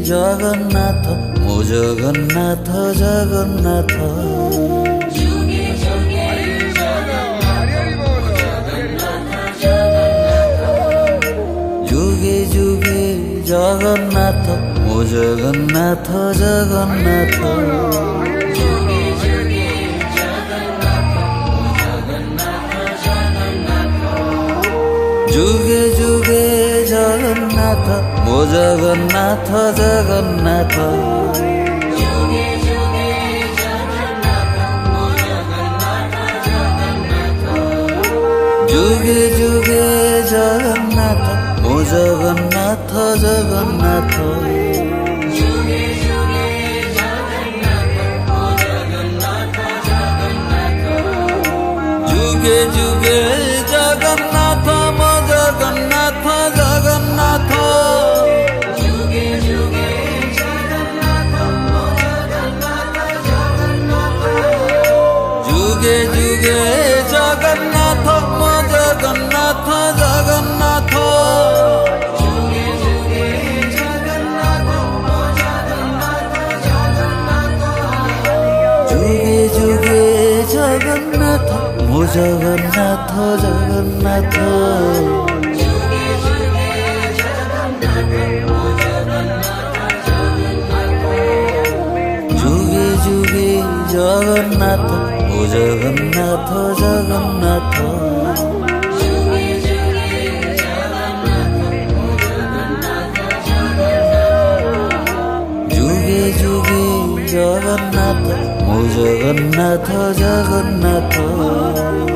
जगन्नाथ मो जगन्नाथ जगन्नाथ जुगे जुगे जुगे जुगे जगन्नाथ मो जगन्नाथ जगन्नाथ जुगे जुगे जुगे जुगे जगन्नाथ मो जगन्नाथ जगन्नाथ जुगे जुगे जुगे जुगे जगन्नाथ मो जगन्नाथ जगन्नाथ जुगे जुगे जुगे जुगे जगन्नाथ मो जगन्नाथ जगन्नाथ जुगे जुगे जुगे जुगे जगन्नाथ मो जगन्नाथ जगन्नाथ जुगे जुगे जगन्नाथ मो जगन्नाथ जगन्नाथ जुगे जुगे जगन्नाथ मो जगन्नाथ जगन्नाथ जुगे जुगे जगन्नाथ मो जगन्नाथ जगन्नाथ